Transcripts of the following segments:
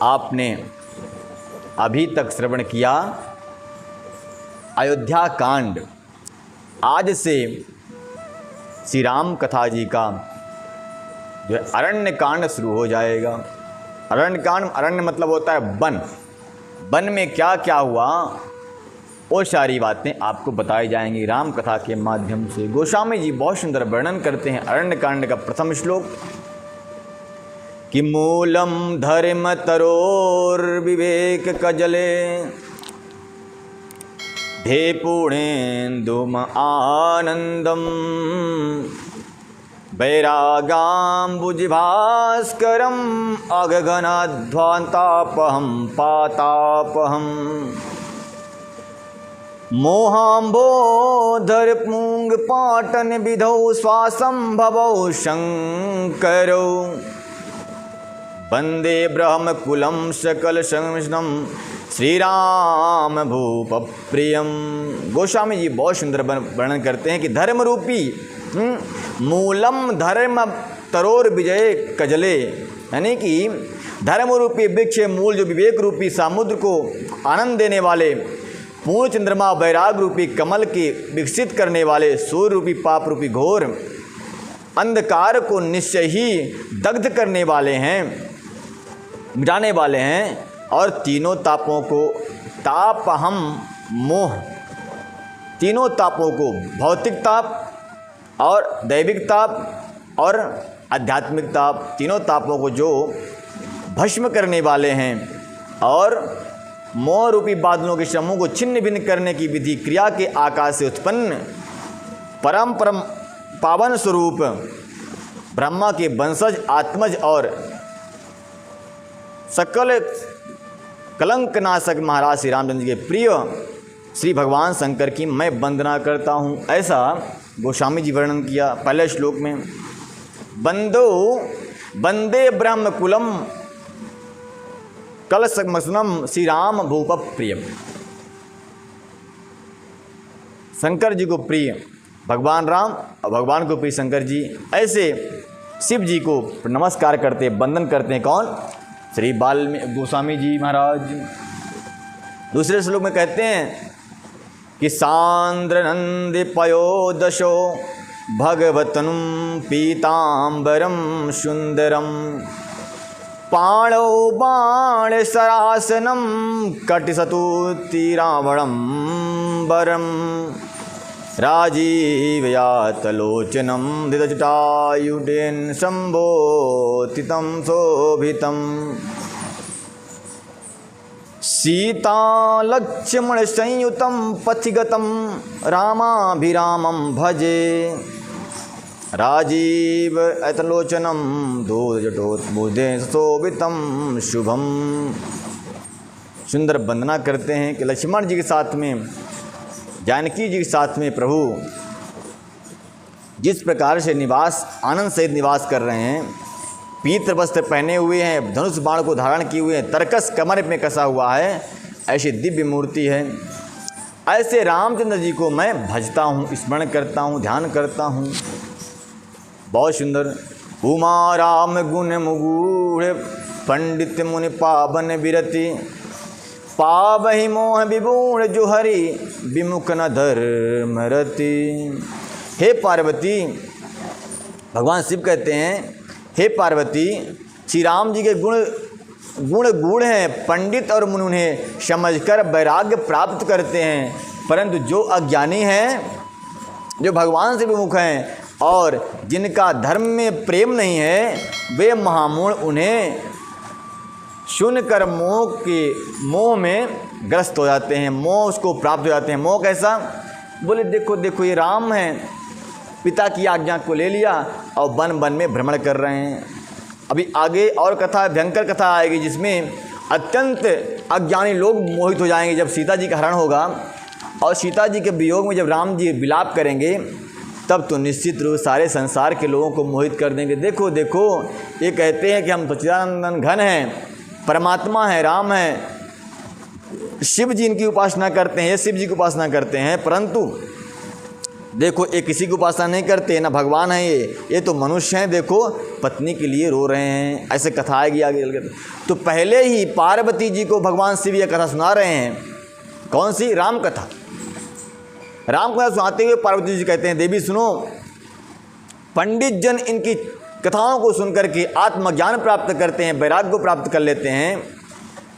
आपने अभी तक श्रवण किया अयोध्या कांड। आज से श्री राम कथा जी का जो है अरण्य कांड शुरू हो जाएगा। अरण्य मतलब होता है वन। वन में क्या क्या हुआ वो सारी बातें आपको बताई जाएंगी राम कथा के माध्यम से। गोस्वामी जी बहुत सुंदर वर्णन करते हैं अरण्य कांड का। प्रथम श्लोक कि मूलम धर्म तरोर विवेक कजले धे पूर्णेन्दुम आनंदम वैरागाम्बुजिभास्करम अगगनाध्वान्तापहम पातापहम मोहाम्बोधर पाटन विधौ स्वासंभवौ शंकरौ वंदे ब्रह्मकुलं सकल संविष्णुम श्री राम भूप प्रियम। गोस्वामी जी बहुत सुंदर वर्णन करते हैं कि धर्म रूपी मूलम धर्म तरोर विजय कजले, यानी कि धर्म रूपी वृक्ष मूल जो विवेक रूपी समुद्र को आनंद देने वाले, पूर्ण चंद्रमा वैराग रूपी कमल के विकसित करने वाले, सूर्य रूपी पाप रूपी घोर अंधकार को निश्चय ही दग्ध करने वाले हैं, मिटाने वाले हैं। और तीनों तापों को तापहम मोह, तीनों तापों को भौतिक ताप और दैविक ताप और आध्यात्मिक ताप, तीनों तापों को जो भस्म करने वाले हैं और मोह रूपी बादलों के समूह को छिन्न भिन्न करने की विधि क्रिया के आकाश से उत्पन्न परम पावन स्वरूप ब्रह्मा के वंशज आत्मज और सकल कलंक नाशक महाराज श्री रामचंद्र जी के प्रिय श्री भगवान शंकर की मैं वंदना करता हूँ। ऐसा गोस्वामी जी वर्णन किया पहले श्लोक में। वंदे ब्रह्मकुलम कलशमसनम श्री राम भूप प्रियम। शंकर जी को प्रिय भगवान राम और भगवान को प्रिय शंकर जी, ऐसे शिव जी को नमस्कार करते वंदन करते हैं कौन? श्री गोस्वामी जी महाराज। दूसरे श्लोक में कहते हैं कि सांद्र नंद पयोदशो भगवतनुम पीतांबरम सुंदरम पाणौ बाण सरासनम कटिसतुति रावणम वरम राजीवयातलोचनम दिदजटायुडेन संबोधितं शोभितं सीतालक्ष्मण संयुतं पथिगतं रामाभिरामं भजे राजीव अतलोचनम दूरजटोत्मुदेन शोभितं शुभम। सुंदर वंदना करते हैं कि लक्ष्मण जी के साथ में, जानकी जी के साथ में प्रभु जिस प्रकार से निवास आनंद सहित निवास कर रहे हैं, पीत वस्त्र पहने हुए हैं, धनुष बाण को धारण किए हुए हैं, तरकस कमर में कसा हुआ है, ऐसी दिव्य मूर्ति है। ऐसे रामचंद्र जी को मैं भजता हूँ, स्मरण करता हूँ, ध्यान करता हूँ। बहुत सुंदर। उमा राम गुण मुगूढ़ पंडित मुनि पावन विरति पावहि मोह विबूढ़ जो हरि विमुख न धर्म रति। हे पार्वती, भगवान शिव कहते हैं हे पार्वती, श्री राम जी के गुण गूढ़ हैं, पंडित और मुनि उन्हें समझकर वैराग्य प्राप्त करते हैं, परंतु जो अज्ञानी हैं, जो भगवान से विमुख हैं और जिनका धर्म में प्रेम नहीं है, वे महामूढ़ उन्हें सुनकर मोह में ग्रस्त हो जाते हैं, मोह उसको प्राप्त हो जाते हैं। मोह कैसा? बोले देखो देखो ये राम हैं, पिता की आज्ञा को ले लिया और वन वन में भ्रमण कर रहे हैं। अभी आगे और कथा, भयंकर कथा आएगी जिसमें अत्यंत अज्ञानी लोग मोहित हो जाएंगे जब सीता जी का हरण होगा, और सीता जी के वियोग में जब राम जी विलाप करेंगे तब तो निश्चित रूप सारे संसार के लोगों को मोहित कर देंगे। देखो देखो ये कहते हैं कि हम सच्चिदानंद घन हैं, परमात्मा है, राम है, शिव जी इनकी उपासना करते हैं, ये शिव जी की उपासना करते हैं, परंतु देखो ये किसी की उपासना नहीं करते, ना भगवान है ये तो मनुष्य हैं, देखो पत्नी के लिए रो रहे हैं। ऐसे कथा आएगी आगे चलकर। तो पहले ही पार्वती जी को भगवान शिव यह कथा सुना रहे हैं। कौन सी? राम कथा। राम कथा सुनाते हुए पार्वती जी कहते हैं, देवी सुनो, पंडित जन इनकी कथाओं को सुनकर के आत्मज्ञान प्राप्त करते हैं, वैराग्य को प्राप्त कर लेते हैं,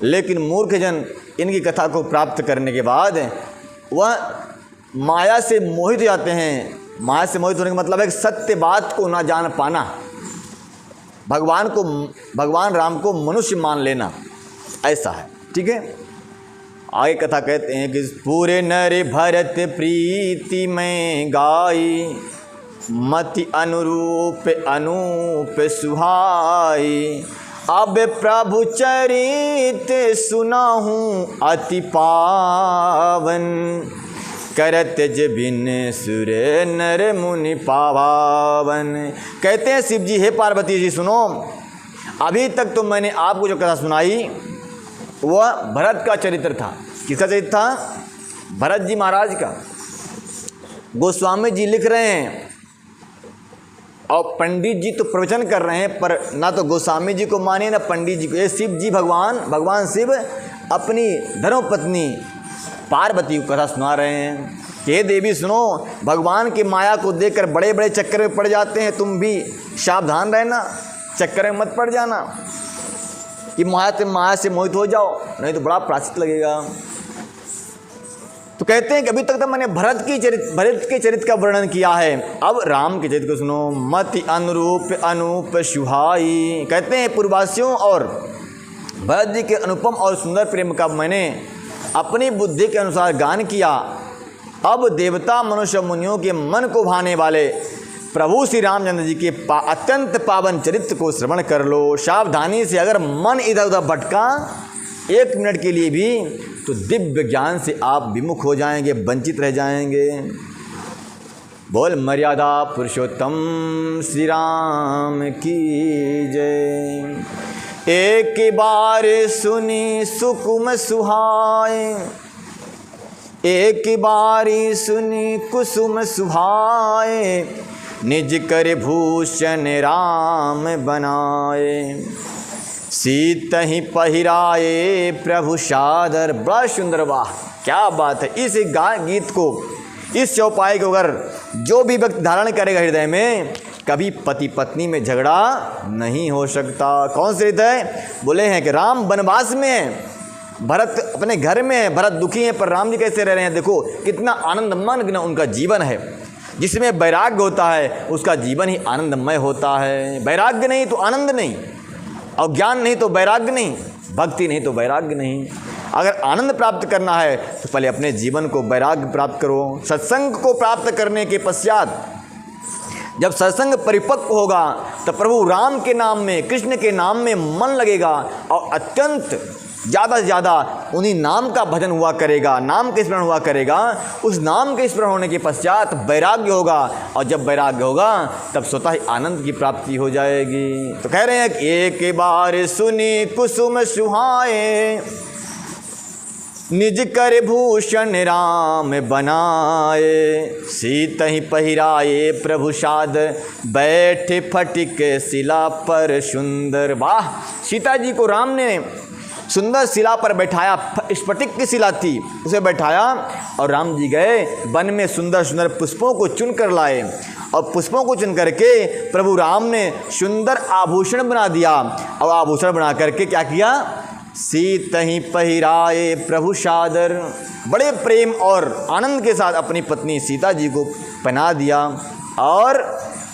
लेकिन मूर्ख जन इनकी कथा को प्राप्त करने के बाद वह माया से मोहित हो जाते हैं। माया से मोहित होने का मतलब है कि सत्य बात को ना जान पाना, भगवान राम को मनुष्य मान लेना, ऐसा है। ठीक है, आगे कथा कहते हैं कि पूरे नर भरत प्रीति में गाई, मति अनुरूप अनूप सुहाई, अब प्रभु चरित सुनाहूँ अति पावन, करत जबिन सुर नर मुनि पावन। कहते हैं शिव जी, हे पार्वती जी सुनो, अभी तक तो मैंने आपको जो कथा सुनाई वह भरत का चरित्र था। किसका चरित्र था? भरत जी महाराज का। गोस्वामी जी लिख रहे हैं और पंडित जी तो प्रवचन कर रहे हैं, पर ना तो गोस्वामी जी को माने ना पंडित जी को। ये शिव जी भगवान शिव अपनी धर्मपत्नी पार्वती को कथा सुना रहे हैं कि हे देवी सुनो, भगवान की माया को देखकर बड़े बड़े चक्कर में पड़ जाते हैं, तुम भी सावधान रहना, चक्कर में मत पड़ जाना कि माया से मोहित हो जाओ, नहीं तो बड़ा प्रायश्चित लगेगा। तो कहते हैं कि अभी तक तो मैंने भरत के चरित्र का वर्णन किया है, अब राम के चरित्र को सुनो। मति अनुरूप अनूप सुहाई, कहते हैं पूर्ववासियों और भरत जी के अनुपम और सुंदर प्रेम का मैंने अपनी बुद्धि के अनुसार गान किया। अब देवता मनुष्य मुनियों के मन को भाने वाले प्रभु श्री रामचंद्र जी के अत्यंत पावन चरित्र को श्रवण कर लो। सावधानी से अगर मन इधर उधर भटका 1 मिनट के लिए भी, तो दिव्य ज्ञान से आप विमुख हो जाएंगे, वंचित रह जाएंगे। बोल मर्यादा पुरुषोत्तम श्री राम की जय। एक बार सुनी सुकुम सुहाए, एक बारी सुनी कुसुम सुहाए, निज कर भूषण राम बनाए, सीत ही पहिराए प्रभु सादर। बड़ा सुंदर, वाह क्या बात है। इस गीत को, इस चौपाई को अगर जो भी व्यक्ति धारण करेगा हृदय में, कभी पति पत्नी में झगड़ा नहीं हो सकता। कौन से रीत है? बोले हैं कि राम वनवास में है, भरत अपने घर में है, भरत दुखी है, पर राम जी कैसे रह रहे हैं? देखो कितना आनंदमय उनका जीवन है। जिसमें वैराग्य होता है उसका जीवन ही आनंदमय होता है। वैराग्य नहीं तो आनंद नहीं, और ज्ञान नहीं तो वैराग्य नहीं, भक्ति नहीं तो वैराग्य नहीं। अगर आनंद प्राप्त करना है तो पहले अपने जीवन को वैराग्य प्राप्त करो। सत्संग को प्राप्त करने के पश्चात जब सत्संग परिपक्व होगा तो प्रभु राम के नाम में, कृष्ण के नाम में मन लगेगा और अत्यंत ज़्यादा से ज़्यादा उन्हीं नाम का भजन हुआ करेगा, नाम के स्मरण हुआ करेगा। उस नाम के स्मरण होने के पश्चात वैराग्य होगा, और जब वैराग्य होगा तब स्वतः ही आनंद की प्राप्ति हो जाएगी। तो कह रहे हैं कि एक बार सुनी कुसुम सुहाए, निज कर भूषण राम बनाए, सीत ही पहिराए प्रभु साद, बैठे फटिक शिला पर सुंदर। वाह, सीता जी को राम ने सुंदर शिला पर बैठाया, स्फटिक की शिला थी उसे बैठाया, और राम जी गए वन में सुंदर सुंदर पुष्पों को चुन कर लाए, और पुष्पों को चुन करके प्रभु राम ने सुंदर आभूषण बना दिया, और आभूषण बना करके क्या किया? सीत ही पहिराए प्रभु सादर। बड़े प्रेम और आनंद के साथ अपनी पत्नी सीता जी को पहना दिया, और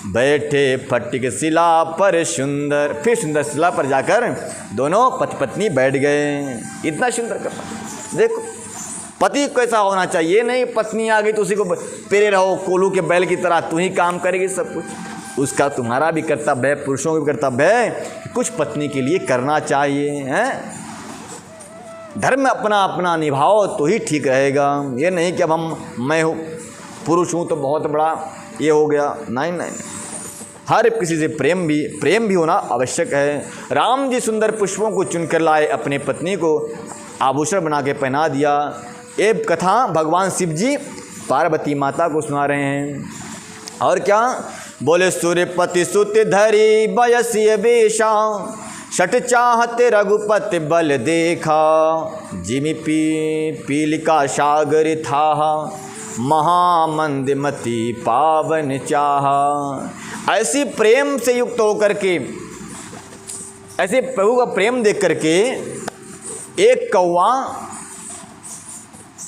बैठे फटिक शिला पर सुंदर। फिर सुंदर शिला पर जाकर दोनों पति पत्नी बैठ गए। इतना सुंदर करना। देखो पति कैसा होना चाहिए, नहीं पत्नी आ गई तो उसी को पेरे रहो कोलू के बैल की तरह, तू ही काम करेगी सब कुछ। उसका तुम्हारा भी कर्तव्य है, पुरुषों का भी कर्तव्य है, कुछ पत्नी के लिए करना चाहिए, हैं? धर्म अपना अपना निभाओ तो ही ठीक रहेगा। ये नहीं कि अब मैं हूँ पुरुष हूँ तो बहुत बड़ा ये हो गया, नहीं नहीं। हर किसी से प्रेम भी होना आवश्यक है। राम जी सुंदर पुष्पों को चुनकर लाए, अपने पत्नी को आभूषण बना के पहना दिया। एक कथा भगवान शिव जी पार्वती माता को सुना रहे हैं। और क्या बोले, सूर्यपति सुत धरी बयसीय बेशा, शठ चाहते रघुपति बल देखा, जिमि पीलिका सागर था, महामंदमती पावन चाहा। ऐसी प्रेम से युक्त होकर के, ऐसे प्रभु का प्रेम देख करके एक कौवा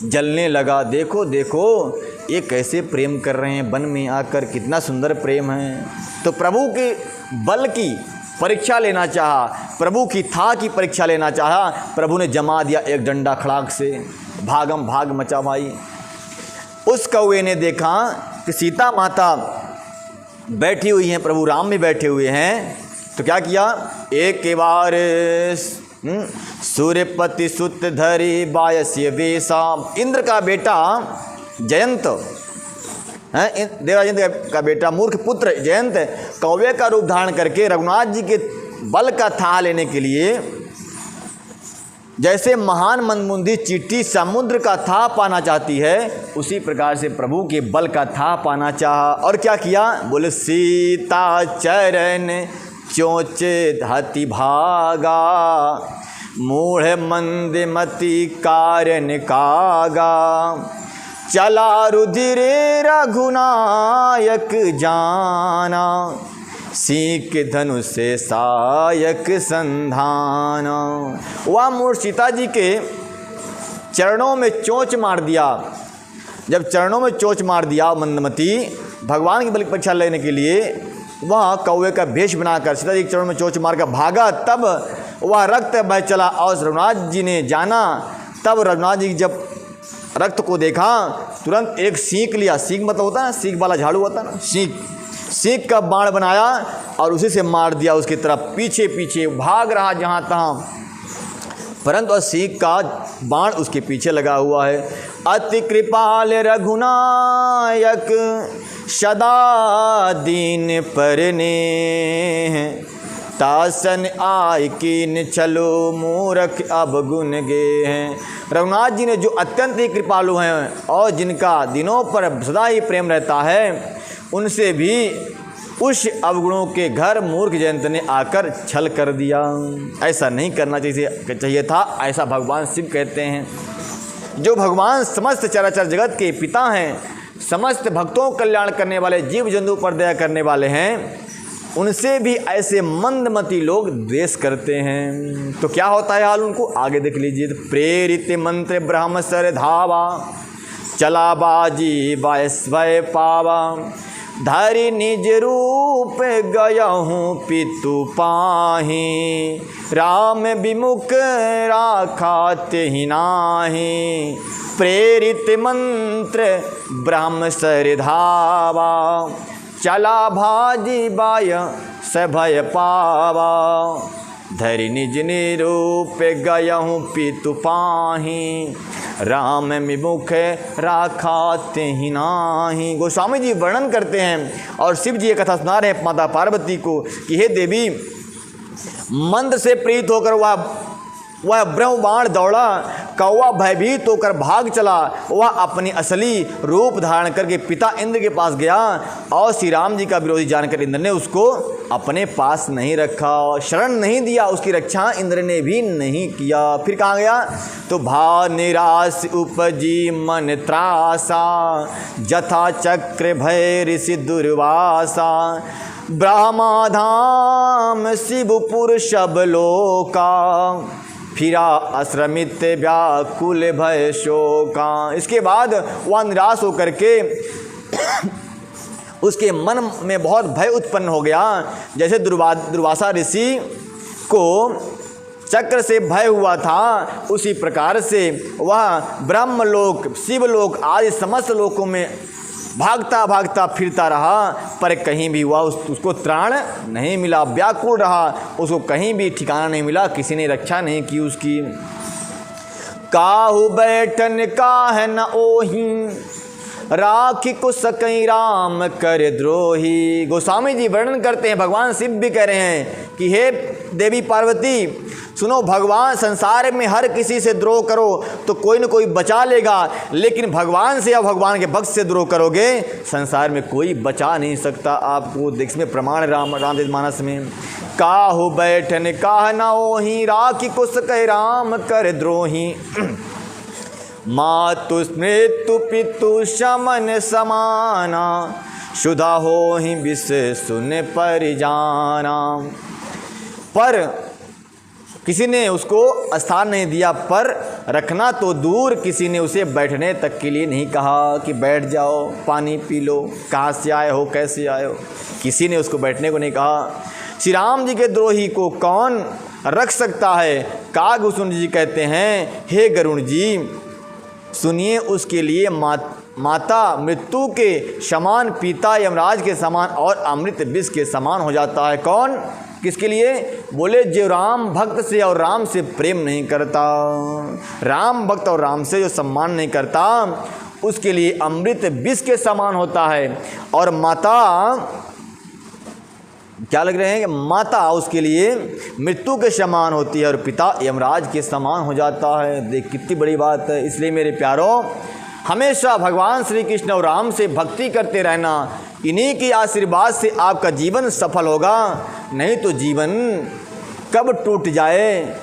जलने लगा। देखो देखो ये कैसे प्रेम कर रहे हैं वन में आकर, कितना सुंदर प्रेम है। तो प्रभु के बल की परीक्षा लेना चाहा, प्रभु की था की परीक्षा लेना चाहा। प्रभु ने जमा दिया एक डंडा खड़ाक से, भागम भाग मचा भाई। उस कौवे ने देखा कि सीता माता बैठी हुई हैं, प्रभु राम भी बैठे हुए हैं, तो क्या किया, एक बार सूर्यपति सुत धरी बायस्य वेशा, इंद्र का बेटा जयंत है, देवराज का बेटा मूर्ख पुत्र जयंत कौवे का रूप धारण करके रघुनाथ जी के बल का था लेने के लिए, जैसे महान मंदबुद्धि चींटी समुद्र का था पाना चाहती है, उसी प्रकार से प्रभु के बल का था पाना चाहा। और क्या किया, बोले सीता चरण चोच हति भागा, मूढ़ मंदमति कारण कागा, चला रुधिर रघुनायक जाना, सीख धनुष से सायक संधाना। वह मूढ़ सीता जी के चरणों में चोंच मार दिया। जब चरणों में चोंच मार दिया मंदमती भगवान की बल की परीक्षा लेने के लिए, वह कौवे का भेष बनाकर सीता जी के चरणों में चोंच मारकर भागा, तब वह रक्त बह चला और रघुनाथ जी ने जाना। तब रघुनाथ जी जब रक्त को देखा, तुरंत एक सीख लिया, सीख मतलब होता है सीख वाला झाड़ू होता है ना, सीख का बाण बनाया और उसी से मार दिया उसकी तरफ। पीछे पीछे भाग रहा जहाँ तहाँ, परंतु सीख का बाण उसके पीछे लगा हुआ है। अति कृपाल रघुनायक सदा दीन परने, तासन आय कीन चलो मूरख अब गुण गे हैं। रघुनाथ जी ने जो अत्यंत ही कृपालु हैं और जिनका दिनों पर सदा ही प्रेम रहता है, उनसे भी उस अवगुणों के घर मूर्ख जयंत ने आकर छल कर दिया। ऐसा नहीं करना चाहिए था, ऐसा भगवान शिव कहते हैं। जो भगवान समस्त चराचर जगत के पिता हैं, समस्त भक्तों को कल्याण करने वाले, जीव जंतु पर दया करने वाले हैं, उनसे भी ऐसे मंदमती लोग द्वेष करते हैं। तो क्या होता है हाल उनको, आगे देख लीजिए। प्रेरित मंत्र ब्रह्म सर धावा, चला बाजी वायस्वय पावा, धरि निज रूप गयहूँ पितु पाही, राम विमुख राखा तेहि नाहि, प्रेरित मंत्र ब्रह्म सर धावा, चला भाजी बाय सभय पावा, धरि निज निरूप गयहूँ पितु पाही, राम विमुख राखा तेहि नाहि। गोस्वामी जी वर्णन करते हैं और शिव जी ये कथा सुना रहे हैं माता पार्वती को कि हे देवी, मंद से प्रीत होकर वह ब्रह्म बाण दौड़ा, कौवा भयभीत होकर भाग चला, वह अपनी असली रूप धारण करके पिता इंद्र के पास गया और श्री राम जी का विरोधी जानकर इंद्र ने उसको अपने पास नहीं रखा, शरण नहीं दिया, उसकी रक्षा इंद्र ने भी नहीं किया। फिर कहाँ गया, तो भा निराश उपजी मन त्रासा, जथा चक्र भय ऋषि दुर्वासा, ब्रह्माधाम शिवपुर सब लोका, फिरा अश्रमित व्याकुल भय शोका। इसके बाद वह निराश होकर के उसके मन में बहुत भय उत्पन्न हो गया। जैसे दुर्वासा ऋषि को चक्र से भय हुआ था, उसी प्रकार से वह ब्रह्मलोक, शिवलोक आदि समस्त लोकों में भागता भागता फिरता रहा, पर कहीं भी हुआ उसको त्राण नहीं मिला, व्याकुल रहा, उसको कहीं भी ठिकाना नहीं मिला, किसी ने रक्षा नहीं की उसकी। काहू बैठन काह न ओही, राखी को सकई राम कर द्रोही। गोस्वामी जी वर्णन करते हैं, भगवान शिव भी कह रहे हैं कि हे देवी पार्वती सुनो, भगवान संसार में हर किसी से द्रोह करो तो कोई न कोई बचा लेगा, लेकिन भगवान से या भगवान के भक्त से द्रोह करोगे संसार में कोई बचा नहीं सकता आपको। इसमें प्रमाण रामचरितमानस में काहू बैठन काह न ओही राखी को सकई राम कर द्रोही। मातु स्मृतु पितु शमन समाना शुदा हो ही विष सुन परिजाना। पर किसी ने उसको स्थान नहीं दिया, पर रखना तो दूर किसी ने उसे बैठने तक के लिए नहीं कहा कि बैठ जाओ पानी पी लो, कहाँ से आए हो कैसे आए हो, किसी ने उसको बैठने को नहीं कहा। श्री राम जी के द्रोही को कौन रख सकता है। कागभूषण जी कहते हैं, हे गरुण जी सुनिए, उसके लिए माता मृत्यु के समान, पिता यमराज के समान और अमृत विष के समान हो जाता है। कौन, किसके लिए? बोले जो राम भक्त से और राम से प्रेम नहीं करता, राम भक्त और राम से जो सम्मान नहीं करता उसके लिए अमृत विष के समान होता है। और माता क्या लग रहे हैं कि माता उसके लिए मृत्यु के समान होती है और पिता यमराज के समान हो जाता है। देख कितनी बड़ी बात है। इसलिए मेरे प्यारों, हमेशा भगवान श्री कृष्ण और राम से भक्ति करते रहना, इन्हीं की आशीर्वाद से आपका जीवन सफल होगा। नहीं तो जीवन कब टूट जाए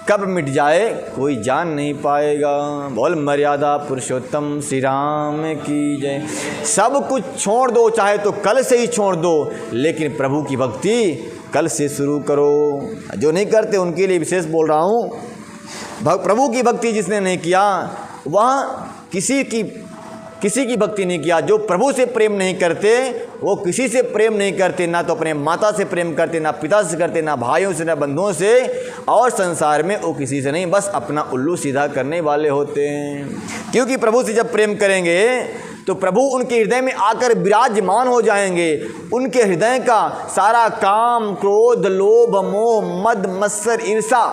कब मिट जाए कोई जान नहीं पाएगा। बोल मर्यादा पुरुषोत्तम श्री राम की जय। सब कुछ छोड़ दो, चाहे तो कल से ही छोड़ दो, लेकिन प्रभु की भक्ति कल से शुरू करो। जो नहीं करते उनके लिए विशेष बोल रहा हूँ। प्रभु की भक्ति जिसने नहीं किया वह किसी की भक्ति नहीं किया। जो प्रभु से प्रेम नहीं करते वो किसी से प्रेम नहीं करते, ना तो अपने माता से प्रेम करते, ना पिता से करते, ना भाइयों से, ना बंधुओं से, और संसार में वो किसी से नहीं, बस अपना उल्लू सीधा करने वाले होते हैं। क्योंकि प्रभु से जब प्रेम करेंगे तो प्रभु उनके हृदय में आकर विराजमान हो जाएंगे। उनके हृदय का सारा काम, क्रोध, लोभ, मोह, मद, मत्सर, ईर्षा,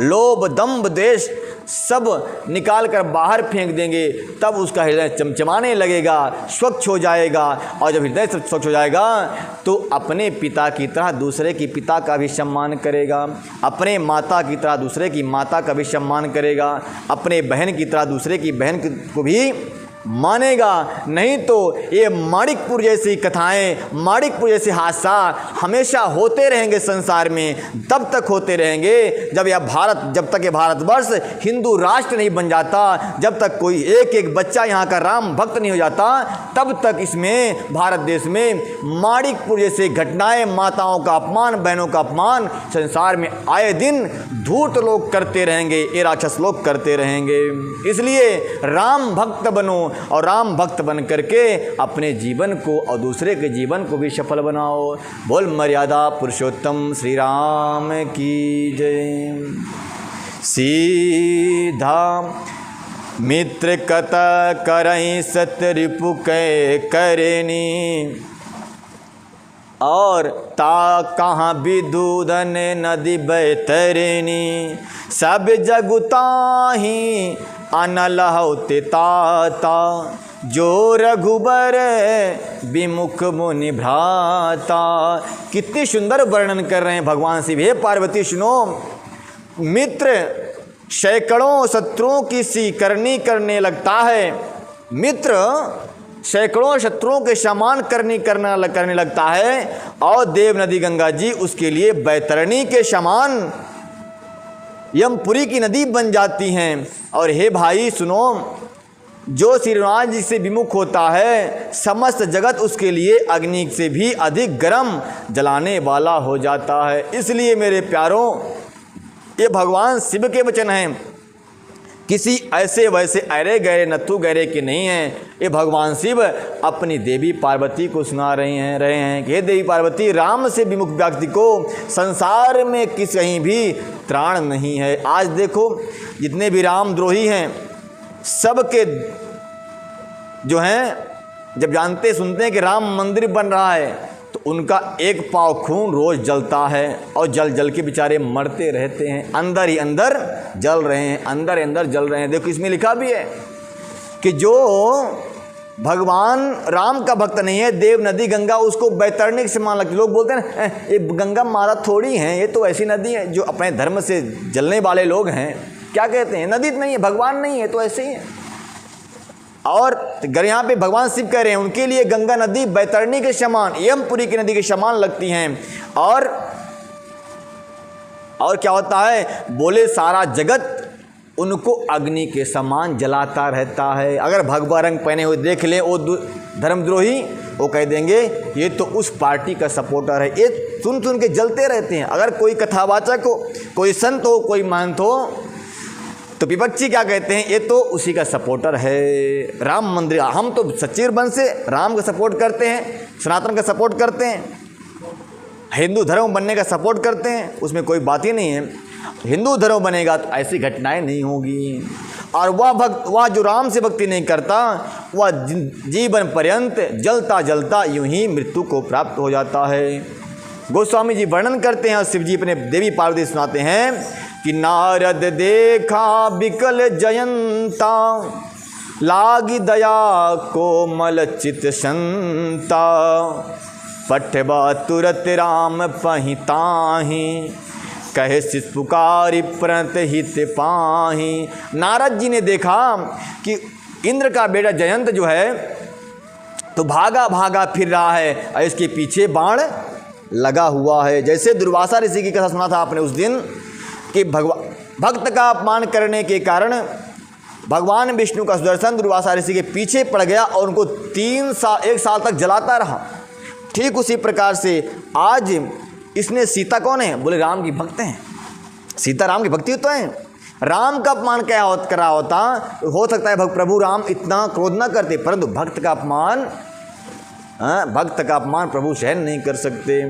लोभ, दंभ, द्वेष सब निकाल कर बाहर फेंक देंगे, तब उसका हृदय चमचमाने लगेगा, स्वच्छ हो जाएगा। और जब हृदय स्वच्छ हो जाएगा तो अपने पिता की तरह दूसरे की पिता का भी सम्मान करेगा, अपने माता की तरह दूसरे की माता का भी सम्मान करेगा, अपने बहन की तरह दूसरे की बहन को भी मानेगा। नहीं तो ये माणिकपुर जैसी कथाएं, माणिकपुर जैसे हादसा हमेशा होते रहेंगे संसार में, तब तक होते रहेंगे जब जब तक ये भारतवर्ष हिंदू राष्ट्र नहीं बन जाता, जब तक कोई एक एक बच्चा यहाँ का राम भक्त नहीं हो जाता, तब तक इसमें भारत देश में माणिकपुर जैसे घटनाएं, माताओं का अपमान, बहनों का अपमान संसार में आए दिन धूर्त लोग करते रहेंगे, ये राक्षस लोग करते रहेंगे। इसलिए राम भक्त बनो और राम भक्त बन करके अपने जीवन को और दूसरे के जीवन को भी सफल बनाओ। बोल मर्यादा पुरुषोत्तम श्री राम की जय। सीधा मित्र कत करई सत रिपु कै करनी, और ता कहाँ विदुदन नदी बैतरनी, सब जगुताही अनल होते ताता, जो रघुबर विमुख मुनि भ्राता। कितनी सुंदर वर्णन कर रहे हैं भगवान शिव। हे पार्वती सुनो, मित्र सैकड़ों शत्रुओं की सी करनी करने लगता है, मित्र सैकड़ों शत्रुओं के समान करने लगता है, और देव नदी गंगा जी उसके लिए बैतरणी के समान यमपुरी की नदी बन जाती हैं। और हे भाई सुनो, जो श्रीनाथ जी से विमुख होता है समस्त जगत उसके लिए अग्नि से भी अधिक गर्म जलाने वाला हो जाता है। इसलिए मेरे प्यारों, ये भगवान शिव के वचन हैं, किसी ऐसे वैसे अरे गहरे नथु गहरे के नहीं हैं। ये भगवान शिव अपनी देवी पार्वती को सुना रहे हैं कि हे देवी पार्वती, राम से विमुख व्यक्ति को संसार में कहीं भी त्राण नहीं है। आज देखो जितने भी रामद्रोही हैं सबके जो हैं, जब जानते सुनते हैं कि राम मंदिर बन रहा है तो उनका एक पाव खून रोज जलता है, और जल के बेचारे मरते रहते हैं, अंदर ही अंदर जल रहे हैं, अंदर ही अंदर जल रहे हैं। देखो इसमें लिखा भी है कि जो भगवान राम का भक्त नहीं है, देव नदी गंगा उसको बैतरणी के समान लगती। लोग बोलते हैं ये गंगा माता थोड़ी हैं, ये तो ऐसी नदी है। जो अपने धर्म से जलने वाले लोग हैं क्या कहते हैं, नदी नहीं है, भगवान नहीं है, तो ऐसे ही है। और अगर यहाँ पे भगवान शिव कह रहे हैं उनके लिए गंगा नदी बैतरणी के समान, यमपुरी की नदी के समान लगती हैं। और क्या होता है, बोले सारा जगत उनको अग्नि के समान जलाता रहता है। अगर भगवा रंग पहने हुए देख लें वो धर्मद्रोही, वो कह देंगे ये तो उस पार्टी का सपोर्टर है। ये सुन सुन के जलते रहते हैं। अगर कोई कथावाचक हो, कोई संत हो, कोई महंत हो, तो विपक्षी क्या कहते हैं, ये तो उसी का सपोर्टर है। राम मंदिर, हम तो सच्चे मन से राम का सपोर्ट करते हैं, सनातन का सपोर्ट करते हैं, हिंदू धर्म बनने का सपोर्ट करते हैं, उसमें कोई बात ही नहीं है। हिंदू धर्म बनेगा तो ऐसी घटनाएं नहीं होगी। और वह जो राम से भक्ति नहीं करता, वह जीवन पर्यंत जलता जलता यूं ही मृत्यु को प्राप्त हो जाता है। गोस्वामी जी वर्णन करते हैं और शिव जी अपने देवी पार्वती सुनाते हैं कि नारद देखा बिकल जयंता, लागी दया कोमल चित संता, पठबा तुरत राम पहिताही, कहे शिष पुकारी प्रणत हित पाही। नारद जी ने देखा कि इंद्र का बेटा जयंत जो है तो भागा भागा फिर रहा है और इसके पीछे बाण लगा हुआ है। जैसे दुर्वासा ऋषि की कथा सुना था आपने उस दिन कि भक्त का अपमान करने के कारण भगवान विष्णु का सुदर्शन दुर्वासा ऋषि के पीछे पड़ गया और उनको 1 साल तक जलाता रहा। ठीक उसी प्रकार से आज इसने, सीता कौन है, बोले राम की भक्त हैं, सीता राम की भक्ति तो है। राम का अपमान क्या करा होता, हो सकता है प्रभु राम इतना क्रोध न करते, परंतु भक्त का अपमान प्रभु सहन नहीं कर सकते।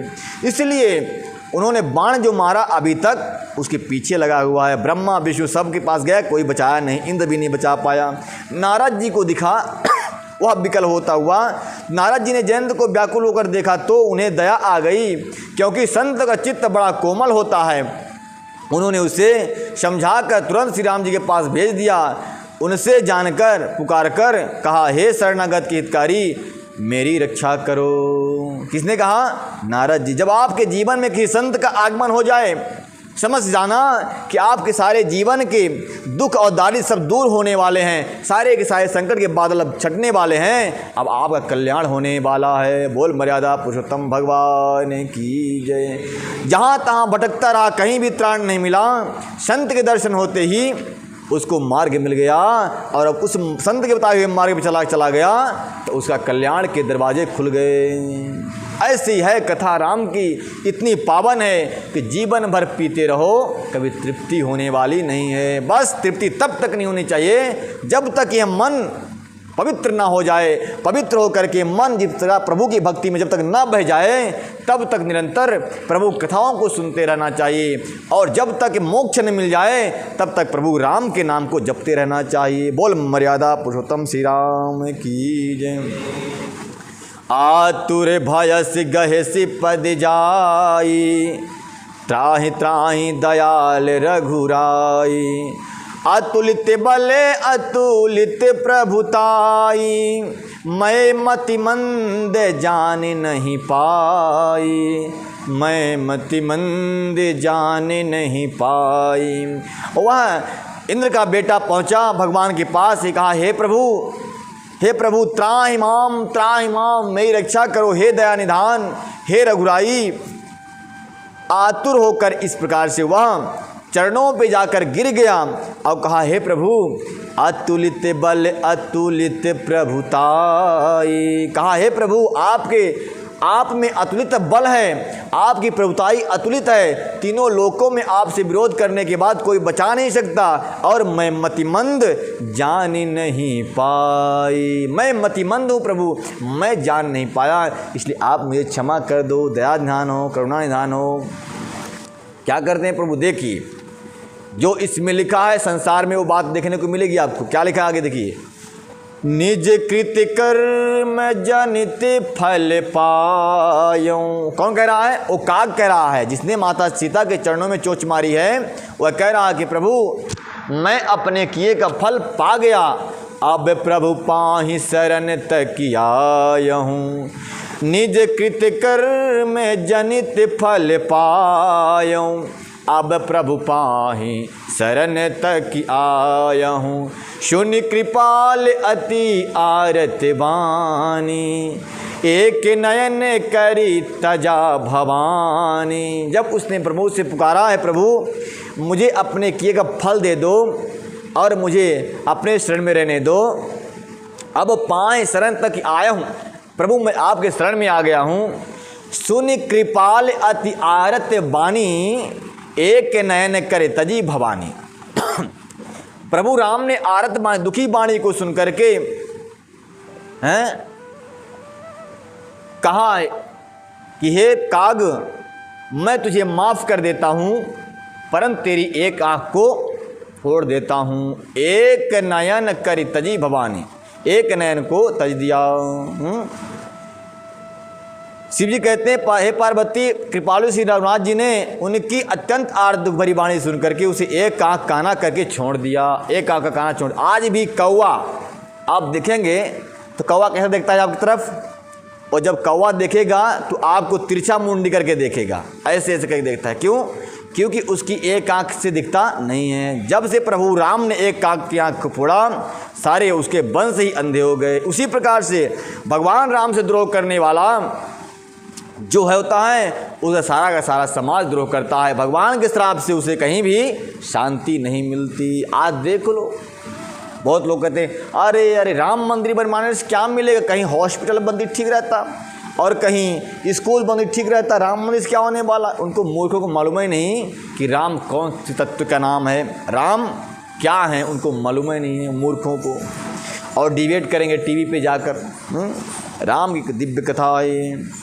इसलिए उन्होंने बाण जो मारा अभी तक उसके पीछे लगा हुआ है। ब्रह्मा विष्णु सब के पास गया, कोई बचाया नहीं, इंद्र भी नहीं बचा पाया। नारद जी को दिखा वह विकल होता हुआ। नारद जी ने जयंत को व्याकुल होकर देखा तो उन्हें दया आ गई, क्योंकि संत का चित्त बड़ा कोमल होता है। उन्होंने उसे समझाकर तुरंत श्री राम जी के पास भेज दिया। उनसे जानकर पुकार कर कहा, हे शरणागत के हितकारी, मेरी रक्षा करो। किसने कहा, नारद जी। जब आपके जीवन में किसी संत का आगमन हो जाए, समझ जाना कि आपके सारे जीवन के दुख और दारिद्र्य सब दूर होने वाले हैं, सारे के सारे संकट के बादल अब छटने वाले हैं, अब आपका कल्याण होने वाला है। बोल मर्यादा पुरुषोत्तम भगवान की जय। जहाँ तहाँ भटकता रहा, कहीं भी त्राण नहीं मिला, संत के दर्शन होते ही उसको मार्ग मिल गया और अब उस संत के बताए हुए मार्ग पर चला गया तो उसका कल्याण के दरवाजे खुल गए। ऐसी है कथा राम की, इतनी पावन है कि जीवन भर पीते रहो, कभी तृप्ति होने वाली नहीं है। बस तृप्ति तब तक नहीं होनी चाहिए जब तक यह मन पवित्र ना हो जाए। पवित्र होकर के मन जिस तरह प्रभु की भक्ति में जब तक ना बह जाए, तब तक निरंतर प्रभु कथाओं को सुनते रहना चाहिए। और जब तक मोक्ष न मिल जाए, तब तक प्रभु राम के नाम को जपते रहना चाहिए। बोल मर्यादा पुरुषोत्तम श्री राम की जय। आतुर भयस गहसि पद जाई, त्राहि त्राहि दयाल रघुराई, अतुलित बले अतुलित प्रभुताई, मैं मति मंद जान नहीं पाई, मैं मति मंद जान नहीं पाई। वह इंद्र का बेटा पहुंचा भगवान के पास ही कहा, हे प्रभु त्राहि माम, मेरी रक्षा करो, हे दया निधान, हे रघुराई। आतुर होकर इस प्रकार से वह चरणों पे जाकर गिर गया और कहा, हे प्रभु अतुलित बल अतुलित प्रभुताई। कहा, हे प्रभु आप में अतुलित बल है, आपकी प्रभुताई अतुलित है, तीनों लोकों में आपसे विरोध करने के बाद कोई बचा नहीं सकता। और मैं मतिमंद जान नहीं पाई, मैं मतिमंद हूँ प्रभु, मैं जान नहीं पाया, इसलिए आप मुझे क्षमा कर दो, दया निधान हो, करुणा निधान हो। क्या करते हैं प्रभु, देखिए जो इसमें लिखा है संसार में वो बात देखने को मिलेगी आपको। क्या लिखा है आगे देखिए, निज कृत कर्म जनित फल पायों। कौन कह रहा है, वो काग कह रहा है, जिसने माता सीता के चरणों में चोंच मारी है। वह कह रहा है कि प्रभु मैं अपने किए का फल पा गया अब प्रभु पाहि शरण तकियायहूँ, निज कृत कर में जनित फल पायऊँ। अब प्रभु पाहि शरण तक आयहूँ, शून्य कृपाल अति आरत बानी, एक नयन करी तजा भवानी। जब उसने प्रभु से पुकारा है, प्रभु मुझे अपने किए का फल दे दो और मुझे अपने शरण में रहने दो। अब पाए शरण तक आया हूँ, प्रभु मैं आपके शरण में आ गया हूँ। सुन कृपाल अति आरत बानी, एक नयन करे तजी भवानी। प्रभु राम ने आरत बाणी, दुखी बाणी को सुन करके हैं कहा कि हे काग, मैं तुझे माफ़ कर देता हूँ, परंतु तेरी एक आँख को फोड़ देता हूँ। एक नयन करी तजी भवानी, एक नयन को तज दिया। शिव जी कहते हैं, हे पार्वती, कृपालु श्री रघुनाथ जी ने उनकी अत्यंत आर्त दुख भरी वाणी सुन करके उसे एक आँख काना करके छोड़ दिया, एक आँख का काना छोड़। आज भी कौवा आप देखेंगे तो कौवा कैसे देखता है आपकी तरफ, और जब कौवा देखेगा तो आपको तिरछा मुंडी करके देखेगा, ऐसे ऐसे करके देखता है। क्यों? क्योंकि उसकी एक आँख से दिखता नहीं है। जब से प्रभु राम ने एक आँख की आँख को फोड़ा, सारे उसके वंश ही अंधे हो गए। उसी प्रकार से भगवान राम से द्रोह करने वाला जो है होता है, उसे सारा का सारा समाज द्रोह करता है। भगवान के श्राप से उसे कहीं भी शांति नहीं मिलती। आज देख लो, बहुत लोग कहते हैं अरे अरे राम मंदिर बनवाने से क्या मिलेगा, कहीं हॉस्पिटल मंदिर ठीक रहता और कहीं स्कूल मंदिर ठीक रहता, राम मंदिर से क्या होने वाला। उनको मूर्खों को मालूम ही नहीं कि राम कौन से तत्व का नाम है, राम क्या है, उनको मालूम ही नहीं है मूर्खों को। और डिबेट करेंगे टीवी पे जाकर, राम की दिव्य कथा है।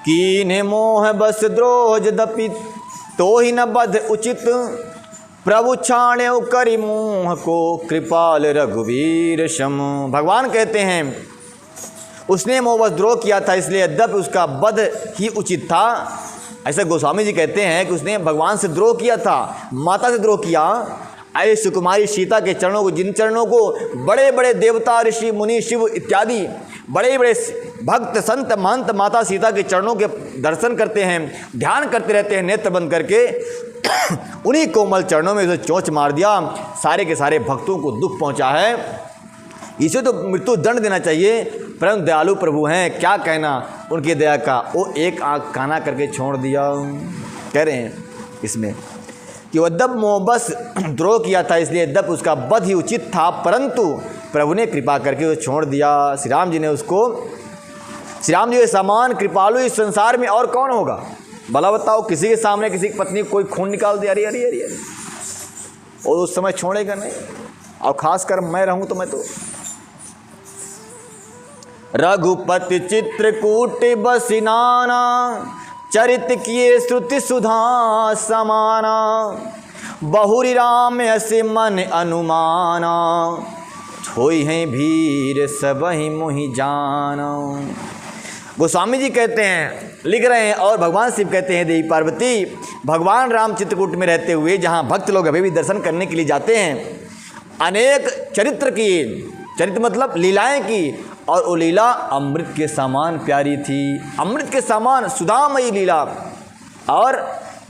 कीन्हे मोह बस द्रोह जदपि तो ही न बध उचित, प्रभु छाणे करि मोह को कृपाल रघुवीर शम। भगवान कहते हैं उसने मोहबस द्रोह किया था, इसलिए यद्यपि उसका वध ही उचित था। ऐसे गोस्वामी जी कहते हैं कि उसने भगवान से द्रोह किया था, माता से द्रोह किया। ऐसे सुकुमारी सीता के चरणों को, जिन चरणों को बड़े बड़े देवता, ऋषि, मुनि, शिव इत्यादि बड़े बड़े भक्त, संत, महंत माता सीता के चरणों के दर्शन करते हैं, ध्यान करते रहते हैं नेत्र बंद करके, उन्हीं कोमल चरणों में उसे चोंच मार दिया। सारे के सारे भक्तों को दुख पहुंचा है। इसे तो मृत्यु दंड देना चाहिए, परंतु दयालु प्रभु हैं, क्या कहना उनकी दया का। वो एक आँख काना करके छोड़ दिया। कह रहे हैं इसमें कि यद्यप मोहबस द्रोह किया था, इसलिए यद्यप उसका वध ही उचित था, परंतु प्रभु ने कृपा करके उसे छोड़ दिया। श्री राम जी ने उसको, श्री राम जी के समान कृपालु इस संसार में और कौन होगा भला बताओ। किसी के सामने किसी की पत्नी कोई खून निकाल दे, अरे अरे अरे, और उस समय छोड़ेगा नहीं। और खासकर मैं रहूं तो मैं तो रघुपति चित्रकूट बसिनाना, चरित किए श्रुति सुधा समाना, बहुरी राम असे मन अनुमाना, होई हैं भीर सबहि मोहि जाना। गोस्वामी जी कहते हैं, लिख रहे हैं, और भगवान शिव कहते हैं, देवी पार्वती भगवान राम चित्रकूट में रहते हुए, जहाँ भक्त लोग अभी भी दर्शन करने के लिए जाते हैं, अनेक चरित्र की, चरित्र मतलब लीलाएं की, और वो लीला अमृत के समान प्यारी थी, अमृत के समान सुधामयी लीला। और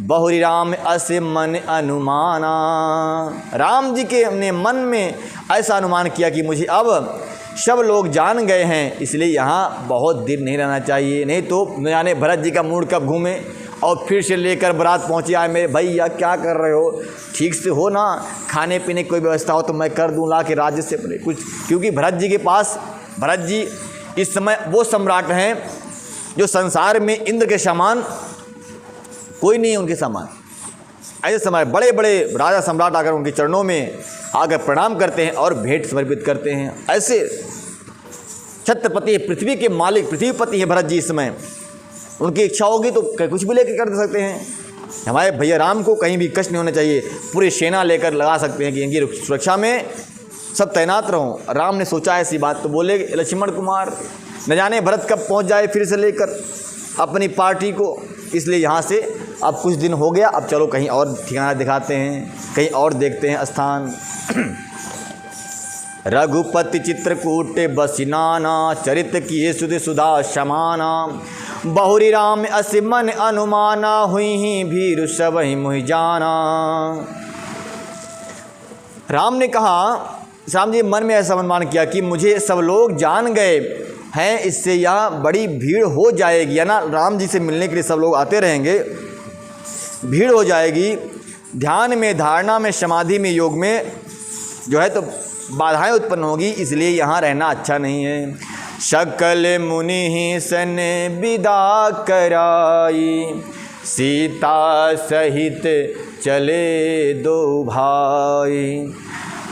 बहुरी राम असे मन अनुमाना, राम जी के अपने मन में ऐसा अनुमान किया कि मुझे अब सब लोग जान गए हैं, इसलिए यहाँ बहुत दिन नहीं रहना चाहिए, नहीं तो न जाने भरत जी का मूड कब घूमे और फिर से लेकर बारात पहुँचे आए, मेरे भैया क्या कर रहे हो, ठीक से हो ना, खाने पीने की कोई व्यवस्था हो तो मैं कर दूँ ला के राज्य से कुछ। क्योंकि भरत जी के पास, भरत जी इस समय वो सम्राट हैं जो संसार में इंद्र के समान कोई नहीं है उनके समान। ऐसे समय बड़े बड़े राजा सम्राट आकर उनके चरणों में आकर प्रणाम करते हैं और भेंट समर्पित करते हैं। ऐसे छत्रपति, पृथ्वी के मालिक, पृथ्वीपति हैं भरत जी इस समय। उनकी इच्छा होगी तो कुछ भी लेकर कर सकते हैं। हमारे भैया राम को कहीं भी कष्ट नहीं होना चाहिए, पूरी सेना लेकर लगा सकते हैं कि इनकी सुरक्षा में सब तैनात रहो। राम ने सोचा ऐसी बात तो बोले लक्ष्मण कुमार, न जाने भरत कब पहुंच जाए फिर से लेकर अपनी पार्टी को, इसलिए यहाँ से अब कुछ दिन हो गया, अब चलो कहीं और ठिकाना दिखाते हैं, कहीं और देखते हैं स्थान। रघुपति चित्रकूट बसी नाना, चरित किए सुध सुधा समाना। बहुरी राम अस मन अनुमाना, हुई ही भीरु सब ही मुहि जाना। राम ने कहा, राम जी मन में ऐसा अनुमान किया कि मुझे सब लोग जान गए हैं, इससे यह बड़ी भीड़ हो जाएगी, है ना। राम जी से मिलने के लिए सब लोग आते रहेंगे, भीड़ हो जाएगी। ध्यान में, धारणा में, समाधि में, योग में जो है तो बाधाएं उत्पन्न होगी, इसलिए यहाँ रहना अच्छा नहीं है। सकल मुनि ही सन विदा कराई, सीता सहित चले दो भाई।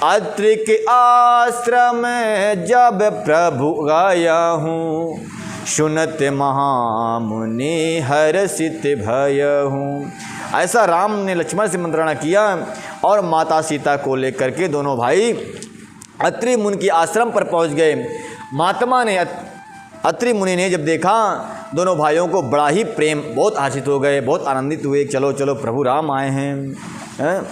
अत्रि के आश्रम जब प्रभु गया हूँ, सुनत महामुनि हर्षित भय हूँ। ऐसा राम ने लक्ष्मण से मंत्रणा किया और माता सीता को लेकर के दोनों भाई अत्रि मुनि के आश्रम पर पहुँच गए। महात्मा ने, अत्रि मुनि ने जब देखा दोनों भाइयों को, बड़ा ही प्रेम, बहुत हर्षित हो गए, बहुत आनंदित हुए। चलो चलो प्रभु राम आए हैं।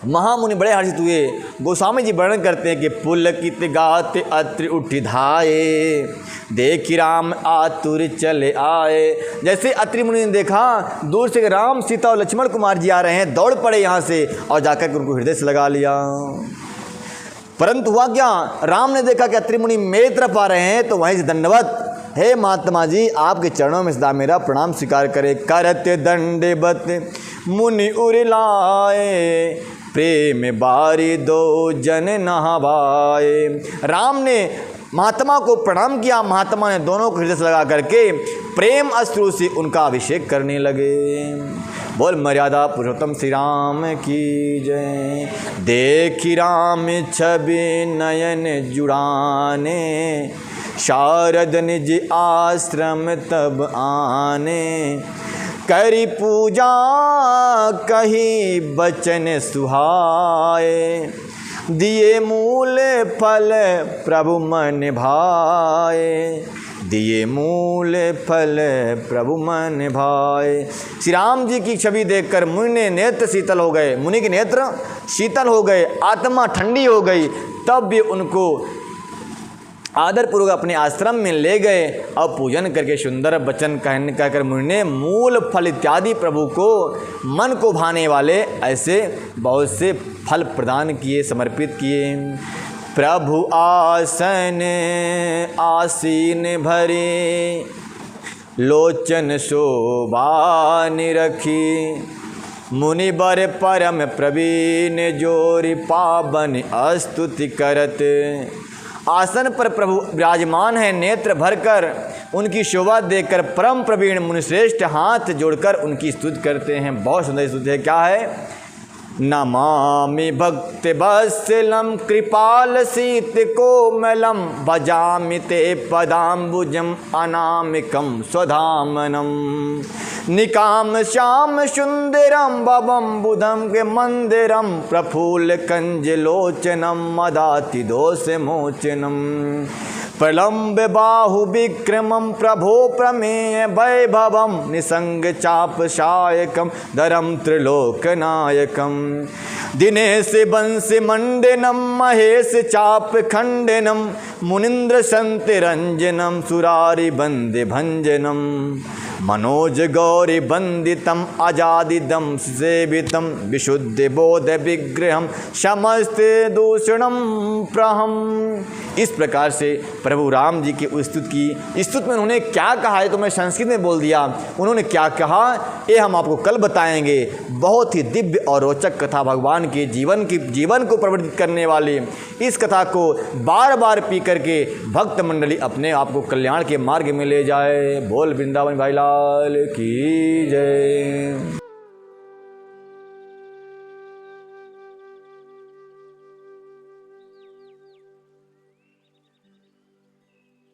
महामुनि बड़े हर्षित हुए। गोस्वामी जी वर्णन करते हैं कि पुलकित गात अत्रि उठि धाये, देखि राम आतुर चले आए। जैसे अत्रि मुनि ने देखा दूर से राम, सीता और लक्ष्मण कुमार जी आ रहे हैं, दौड़ पड़े यहाँ से और जाकर उनको हृदय से लगा लिया। परंतु हुआ क्या, राम ने देखा कि अत्रि मुनि मेरी तरफ आ रहे हैं, तो वहीं से दंडवत, हे महात्मा जी आपके चरणों में सदा मेरा प्रणाम स्वीकार करे। करत दंडवत मुनि उरलाए, प्रेम बारी दो जन नहवाए। राम ने महात्मा को प्रणाम किया, महात्मा ने दोनों को हृदय से लगा करके प्रेम अश्रु से उनका अभिषेक करने लगे। बोल मर्यादा पुरुषोत्तम श्री राम की जय। देखी राम छवि नयन जुड़ाने, शारद निज आश्रम तब आने। करी पूजा कही बचन सुहाए, दिए मूल फल प्रभु मन भाए। दिए मूल फल प्रभु मन भाए। श्री राम जी की छवि देखकर मुनि ने नेत्र शीतल हो गए, मुनि के नेत्र शीतल हो गए, आत्मा ठंडी हो गई। तब भी उनको आदरपूर्वक अपने आश्रम में ले गए और पूजन करके सुंदर वचन कहकर मुनि ने मूल फल इत्यादि प्रभु को, मन को भाने वाले ऐसे बहुत से फल प्रदान किए, समर्पित किए। प्रभु आसन आसीन भरे, लोचन शोभा निरखी। मुनि बर परम प्रवीण, जोरि पावन स्तुति करत। आसन पर प्रभु विराजमान है, नेत्र भरकर उनकी शोभा देखकर परम प्रवीण मुनिश्रेष्ठ हाथ जोड़कर उनकी स्तुति करते हैं। बहुत सुंदर स्तुति है। क्या है? नमामि भक्ति वत्सलम कृपाल शीत कोमलम, भजामि ते पदाम्बुजम अनामिकम स्वधामनम। निकाम श्याम सुंदरम भवम बुधम के मंदिरम, प्रफुल्ल कंज लोचनम मदाति दोष मोचनम। प्रलम्ब बाहु विक्रमं प्रभो प्रमेय वैभवं, निसंग चाप शायकम धरम त्रिलोकनायकम। दिनेश बंश मंडनम महेश चाप खंडनम, मुनिंद्र संत रंजनम सुरारि बंदे भंजनम। मनोज गौरी बंदितम अजादिदम सेवितम, विशुद्ध बोध विग्रहम समस्त दूषणम प्रहम। इस प्रकार से प्रभु राम जी की स्तुति की। स्तुति में उन्होंने क्या कहा है तो मैं संस्कृत में बोल दिया। उन्होंने क्या कहा ये हम आपको कल बताएंगे। बहुत ही दिव्य और रोचक कथा, भगवान के जीवन को प्रवर्तित करने वाली इस कथा को बार बार पी करके भक्त मंडली अपने आप को कल्याण के मार्ग में ले जाए। बोल वृंदावन भाई लाल की जय।